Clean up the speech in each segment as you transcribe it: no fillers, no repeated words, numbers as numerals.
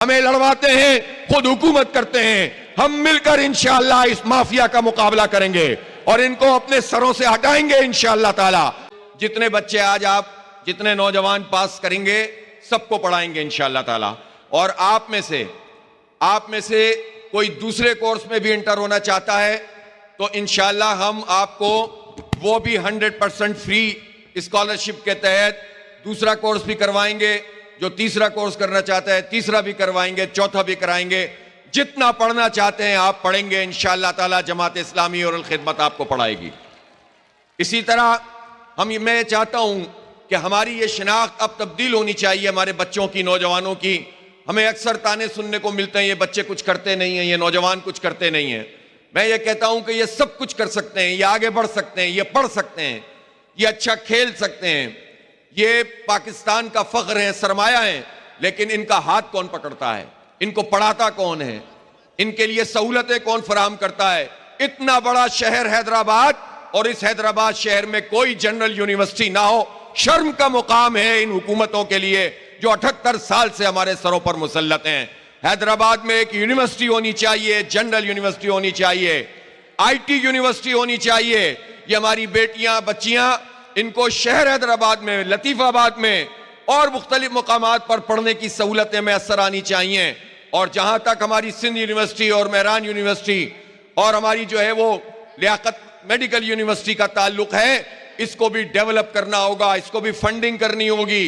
हमें लड़वाते हैं, खुद हुकूमत करते हैं। हम मिलकर इंशाअल्लाह इस माफिया का मुकाबला करेंगे और इनको अपने सरों से हटाएंगे इंशाअल्लाह ताला। जितने बच्चे आज आप, जितने नौजवान पास करेंगे, सबको पढ़ाएंगे इंशाअल्लाह ताला। और आप में से कोई दूसरे कोर्स में भी इंटर होना चाहता है तो इंशाअल्लाह हम आपको वो भी 100% फ्री स्कॉलरशिप के तहत दूसरा कोर्स भी करवाएंगे। जो तीसरा कोर्स करना चाहता है तीसरा भी करवाएंगे, चौथा भी कराएंगे। जितना पढ़ना चाहते हैं आप पढ़ेंगे इंशाअल्लाह ताला। जमात इस्लामी और अल खिदमत आपको पढ़ाएगी। इसी तरह मैं चाहता हूं कि हमारी ये शनाख्त अब तब्दील होनी चाहिए हमारे बच्चों की, नौजवानों की। हमें अक्सर ताने सुनने को मिलते हैं, ये बच्चे कुछ करते नहीं हैं, ये नौजवान कुछ करते नहीं हैं। मैं ये कहता हूं कि ये सब कुछ कर सकते हैं, ये आगे बढ़ सकते हैं, ये पढ़ सकते हैं, ये अच्छा खेल सकते हैं, ये पाकिस्तान का फख्र है, सरमाया है। लेकिन इनका हाथ कौन पकड़ता है, इनको पढ़ाता कौन है, इनके लिए सहूलतें कौन फराहम करता है? इतना बड़ा शहर हैदराबाद, और इस हैदराबाद शहर में कोई जनरल यूनिवर्सिटी ना हो, शर्म का मुकाम है इन हुकूमतों के लिए जो 78 साल से हमारे सरों पर मुसल्लत हैं। हैदराबाद में एक यूनिवर्सिटी होनी चाहिए, जनरल यूनिवर्सिटी होनी चाहिए, IT यूनिवर्सिटी होनी चाहिए। ये हमारी बेटियां, बच्चियां, इनको शहर हैदराबाद में, लतीफाबाद में और मुख्तलिफ मुकामात पर पढ़ने की सहूलतें मैसर आनी चाहिए। और जहां तक हमारी सिंध यूनिवर्सिटी और मेहरान यूनिवर्सिटी और हमारी जो है वो लियाकत मेडिकल यूनिवर्सिटी का ताल्लुक है, इसको भी डेवलप करना होगा, इसको भी फंडिंग करनी होगी,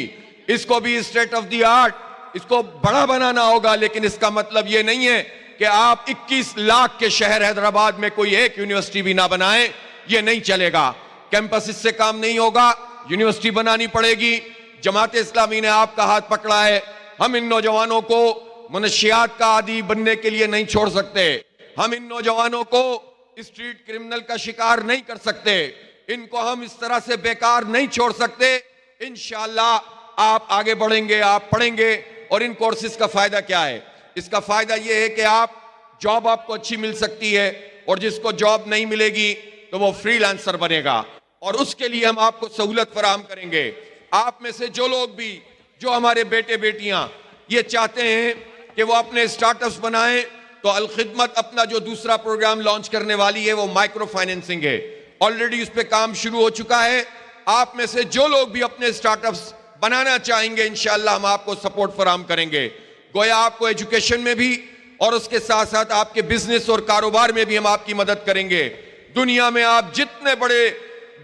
इसको भी स्टेट ऑफ द आर्ट, इसको बड़ा बनाना होगा। लेकिन इसका मतलब यह नहीं है कि आप 21 लाख के शहर हैदराबाद में कोई एक यूनिवर्सिटी भी ना बनाएं, यह नहीं चलेगा। कैंपस इससे काम नहीं होगा, यूनिवर्सिटी बनानी पड़ेगी। जमात इस्लामी ने आपका हाथ पकड़ा है। हम इन नौजवानों को मनशियात का आदी बनने के लिए नहीं छोड़ सकते। हम इन नौजवानों को स्ट्रीट क्रिमिनल का शिकार नहीं कर सकते। इनको हम इस तरह से बेकार नहीं छोड़ सकते। इंशाअल्लाह आप आगे बढ़ेंगे, आप पढ़ेंगे। और इन कोर्सेज का फायदा क्या है? इसका फायदा यह है कि जॉब आपको अच्छी मिल सकती है, और जिसको जॉब नहीं मिलेगी तो वो फ्रीलांसर बनेगा, और उसके लिए हम आपको सहूलत फराहम करेंगे। आप में से जो लोग भी, जो हमारे बेटे बेटियां ये चाहते हैं कि वो अपने स्टार्टअप्स बनाएं, तो अल खिदमत अपना जो दूसरा प्रोग्राम लॉन्च करने वाली है वो माइक्रो फाइनेंसिंग है। ऑलरेडी उस पर काम शुरू हो चुका है। आप में से जो लोग भी अपने स्टार्टअप्स बनाना चाहेंगे, इंशाअल्लाह हम आपको सपोर्ट फराहम करेंगे। गोया आपको एजुकेशन में भी और उसके साथ साथ आपके बिजनेस और कारोबार में भी हम आपकी मदद करेंगे। दुनिया में आप जितने बड़े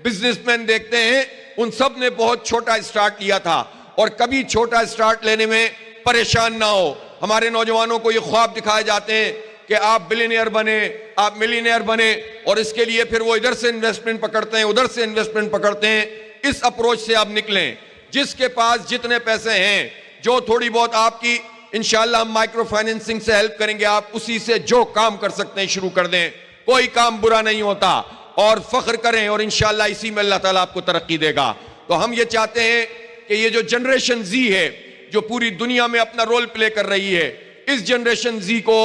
बिजनेसमैन देखते हैं, उन सब ने बहुत छोटा स्टार्ट लिया था, और कभी छोटा स्टार्ट लेने में परेशान ना हो। हमारे नौजवानों को ये ख्वाब दिखाए जाते हैं कि आप बिलियनियर बने, आप मिलियनियर बने, और इसके लिए फिर वो इधर से इन्वेस्टमेंट पकड़ते हैं, उधर से इन्वेस्टमेंट पकड़ते हैं। इस अप्रोच से आप निकलें। जिसके पास जितने पैसे हैं, जो थोड़ी बहुत आपकी इंशाअल्लाह हम माइक्रो फाइनेंसिंग से हेल्प करेंगे, आप उसी से जो काम कर सकते हैं शुरू कर दें। कोई काम बुरा नहीं होता, और फख्र करें, और इंशाअल्लाह इसी में अल्लाह ताला आपको तरक्की देगा। तो हम ये चाहते हैं कि ये जो जनरेशन जी है, जो पूरी दुनिया में अपना रोल प्ले कर रही है, इस जनरेशन जी को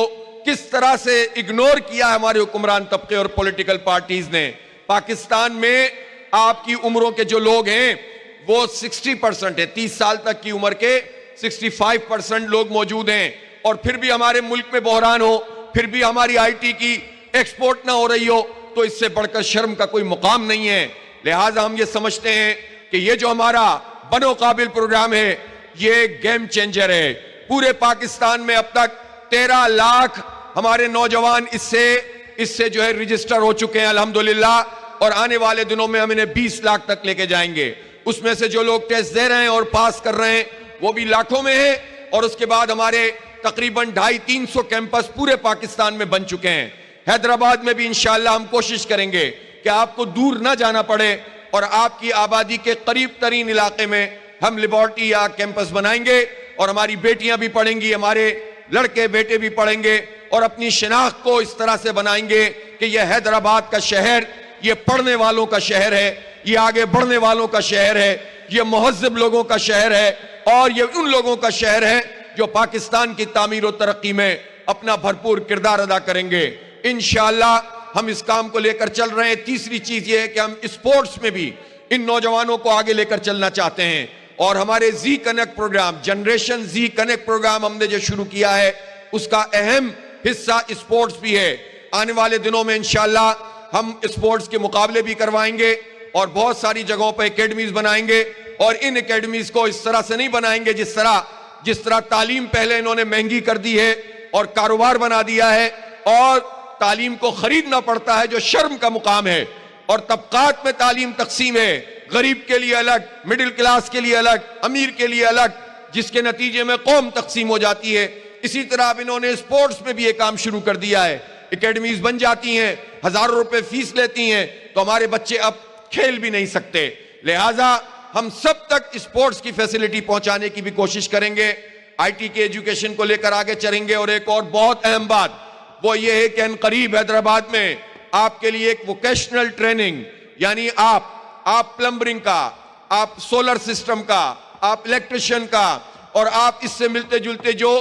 किस तरह से इग्नोर किया है हमारे हुक्मरान तबके और पॉलिटिकल पार्टीज ने। पाकिस्तान में आपकी उम्रों के जो लोग हैं वो 60% है, 30 साल तक की उम्र के 65% लोग मौजूद हैं। और फिर भी हमारे मुल्क में बहरान हो, फिर भी हमारी IT की एक्सपोर्ट ना हो रही हो, तो इससे बढ़कर शर्म का कोई मुकाम नहीं है। लिहाजा हम ये समझते हैं कि ये जो हमारा बनो काबिल प्रोग्राम है, ये गेम चेंजर है। पूरे पाकिस्तान में अब तक 13 लाख हमारे नौजवान इससे जो है रजिस्टर हो चुके हैं अल्हम्दुलिल्लाह, और आने वाले दिनों में हम इन्हें 20 लाख तक लेके जाएंगे। उसमें से जो लोग टेस्ट दे रहे हैं और पास कर रहे हैं वो भी लाखों में है। और उसके बाद हमारे तकरीबन 250-300 कैंपस पूरे पाकिस्तान में बन चुके हैं। हैदराबाद में भी इंशाअल्लाह हम कोशिश करेंगे कि आपको दूर ना जाना पड़े, और आपकी आबादी के करीब तरीन इलाके में हम लेबोरेटरी या कैंपस बनाएंगे, और हमारी बेटियां भी पढ़ेंगी, हमारे लड़के बेटे भी पढ़ेंगे, और अपनी शिनाख्त को इस तरह से बनाएंगे कि यह हैदराबाद का शहर, ये पढ़ने वालों का शहर है, ये आगे बढ़ने वालों का शहर है, ये मुहज़्ज़ब लोगों का शहर है, और ये उन लोगों का शहर है जो पाकिस्तान की तामीर और तरक्की में अपना भरपूर किरदार अदा करेंगे। इंशाअल्लाह हम इस काम को लेकर चल रहे हैं। तीसरी चीज ये है कि हम स्पोर्ट्स में भी इन नौजवानों को आगे लेकर चलना चाहते हैं। और हमारे जी कनेक्ट प्रोग्राम, जनरेशन जी कनेक्ट प्रोग्राम हमने जो शुरू किया है, उसका अहम हिस्सा स्पोर्ट्स भी है। आने वाले दिनों में इंशाअल्लाह हम स्पोर्ट्स के मुकाबले भी करवाएंगे और बहुत सारी जगहों पर एकेडमीज बनाएंगे। और इन एकेडमीज को इस तरह से नहीं बनाएंगे जिस तरह तालीम पहले इन्होंने महंगी कर दी है और कारोबार बना दिया है, और तालीम को खरीदना पड़ता है, जो शर्म का मुकाम है। और तबकात में तालीम तकसीम है, गरीब के लिए अलग, मिडिल क्लास के लिए अलग, अमीर के लिए अलग, जिसके नतीजे में कौम तकसीम हो जाती है। इसी तरह अब इन्होंने स्पोर्ट्स में भी ये काम शुरू कर दिया है। एकेडमीज बन जाती हैं, हजारों रुपए फीस लेती हैं, तो हमारे बच्चे अब खेल भी नहीं सकते। लिहाजा हम सब तक स्पोर्ट्स की फैसिलिटी पहुंचाने की भी कोशिश करेंगे, आईटी के एजुकेशन को लेकर आगे चलेंगे। और एक और बहुत अहम बात वो ये है कि अनकरीब हैदराबाद में आपके लिए एक वोकेशनल ट्रेनिंग, यानी आप प्लम्बरिंग का, आप सोलर सिस्टम का, आप इलेक्ट्रिशियन का, और आप इससे मिलते जुलते जो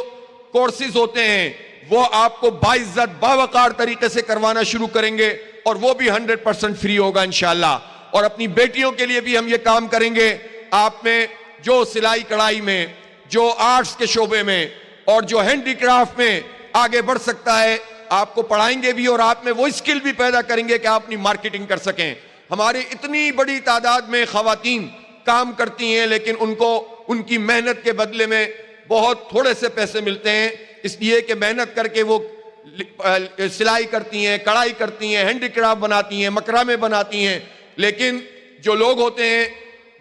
कोर्सेज होते हैं वो आपको बाइज्जत बावकार तरीके से करवाना शुरू करेंगे, और वो भी 100% फ्री होगा इंशाअल्लाह। और अपनी बेटियों के लिए भी हम ये काम करेंगे। आप में जो सिलाई कढ़ाई में, जो आर्ट्स के शोबे में और जो हैंडीक्राफ्ट में आगे बढ़ सकता है, आपको पढ़ाएंगे भी और आप में वो स्किल भी पैदा करेंगे कि आप अपनी मार्केटिंग कर सकें। हमारे इतनी बड़ी तादाद में खवातीन काम करती हैं, लेकिन उनको उनकी मेहनत के बदले में बहुत थोड़े से पैसे मिलते हैं, इसलिए कि मेहनत करके वो सिलाई करती हैं, कढ़ाई करती हैं, हैंडीक्राफ्ट बनाती हैं, मकरामे बनाती हैं। लेकिन जो लोग होते हैं,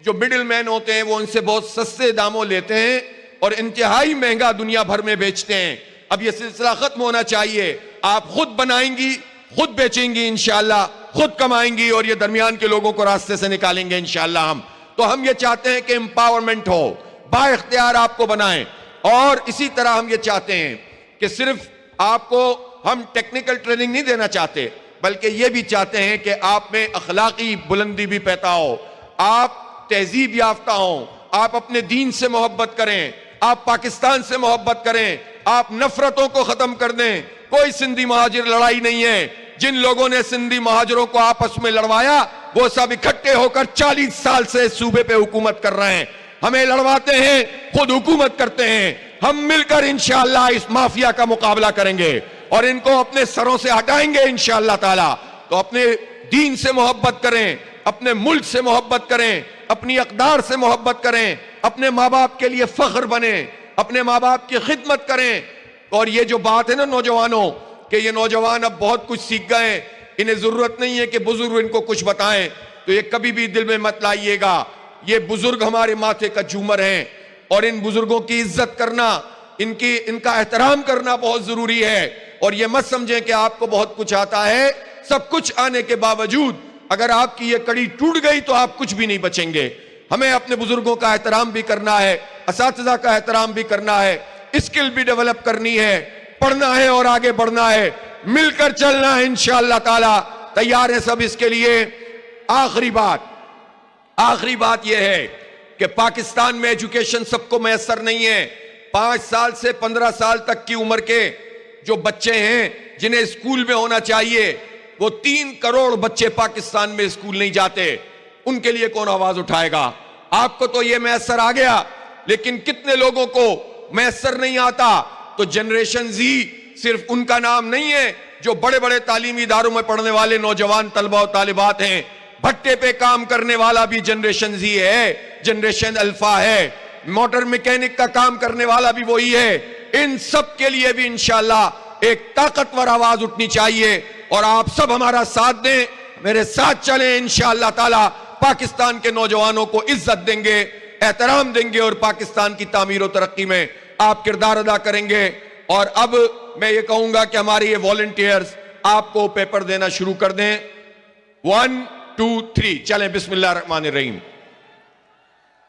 जो मिडिल मैन होते हैं, वो उनसे बहुत सस्ते दामों लेते हैं और इंतहाई महंगा दुनिया भर में बेचते हैं। अब ये सिलसिला खत्म होना चाहिए। आप खुद बनाएंगी, खुद बेचेंगी इंशाअल्लाह, खुद कमाएंगी और ये दरमियान के लोगों को रास्ते से निकालेंगे इंशाअल्लाह। हम ये चाहते हैं कि एम्पावरमेंट हो, बाइख्तियार आपको बनाएं। और इसी तरह हम ये चाहते हैं कि सिर्फ आपको हम टेक्निकल ट्रेनिंग नहीं देना चाहते, बल्कि ये भी चाहते हैं कि आप में अखलाकी बुलंदी भी पैदा हो, आप तहजीब याफ्ता हो, आप अपने दीन से मोहब्बत करें, आप पाकिस्तान से मोहब्बत करें, आप नफरतों को खत्म कर दें। कोई सिंधी महाजिर लड़ाई नहीं है। जिन लोगों ने सिंधी महाजिरों को आपस में लड़वाया, वो सब इकट्ठे होकर 40 साल से सूबे पे हुकूमत कर रहे हैं। हमें लड़वाते हैं, खुद हुकूमत करते हैं। हम मिलकर इंशाअल्लाह इस माफिया का मुकाबला करेंगे और इनको अपने सरों से हटाएंगे इंशाअल्लाह ताला। तो अपने दीन से मोहब्बत करें, अपने मुल्क से मोहब्बत करें, अपनी अकदार से मोहब्बत करें, अपने माँ बाप के लिए फख्र बने, अपने माँ बाप की खिदमत करें। और ये जो बात है ना नौजवानों, कि ये नौजवान अब बहुत कुछ सीख गए, इन्हें जरूरत नहीं है कि बुजुर्ग इनको कुछ बताएं, तो ये कभी भी दिल में मत लाइएगा। ये बुजुर्ग हमारे माथे का झूमर हैं और इन बुजुर्गों की इज्जत करना, इनका एहतराम करना बहुत जरूरी है। और ये मत समझें कि आपको बहुत कुछ आता है। सब कुछ आने के बावजूद अगर आपकी ये कड़ी टूट गई तो आप कुछ भी नहीं बचेंगे। हमें अपने बुजुर्गों का एहतराम भी करना है, असातिज़ा का एहतराम भी करना है, स्किल भी डेवलप करनी है, पढ़ना है और आगे बढ़ना है, मिलकर चलना है इंशाअल्लाह ताला। तैयार है सब इसके लिए। आखिरी बात यह है कि पाकिस्तान में एजुकेशन सबको मैसर नहीं है। 5 साल से 15 साल तक की उम्र के जो बच्चे हैं जिन्हें स्कूल में होना चाहिए, वो 3 करोड़ बच्चे पाकिस्तान में स्कूल नहीं जाते। उनके लिए कौन आवाज उठाएगा? आपको तो ये मैसर आ गया, लेकिन कितने लोगों को मैसर नहीं आता? तो जनरेशन जी सिर्फ उनका नाम नहीं है जो बड़े बड़े तालीमी इदारों में पढ़ने वाले नौजवान तलबा और तालिबात हैं। भट्टे पे काम करने वाला भी जनरेशन जी है, जनरेशन अल्फा है, मोटर मैकेनिक का काम करने वाला भी वही है। इन सब के लिए भी इंशाअल्लाह एक ताकतवर आवाज उठनी चाहिए और आप सब हमारा साथ दें, मेरे साथ चलें। इंशाअल्लाह ताला पाकिस्तान के नौजवानों को इज्जत देंगे, एहतराम देंगे और पाकिस्तान की तामीर और तरक्की में आप किरदार अदा करेंगे। और अब मैं ये कहूंगा कि हमारे ये वॉलंटियर्स आपको पेपर देना शुरू कर दें। 1 2 3 चलें। बिस्मिल्लाह रहमान रहीम।